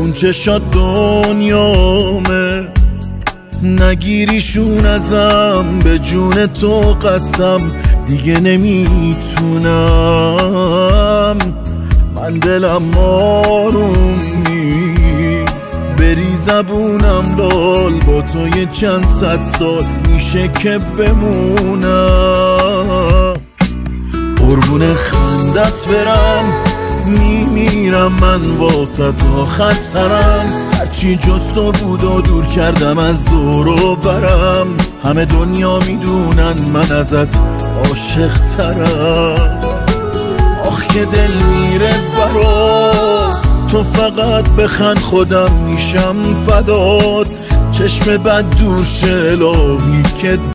اون چشات دنیامه، نگیریشون ازم، به جون تو قسم دیگه نمیتونم. من دلم آروم نیست، بری زبونم لال، با تو یه چند صد سال میشه که بمونم. قربون خندت برم، میمیرم من واسه آخر سرم. هرچی جز تو بود و دور کردم از دور و برم، همه دنیا میدونن من ازت عاشق ترم. آخ که دل میره برات، تو فقط بخند خودم میشم فدات. چشم بد دور شه الهی که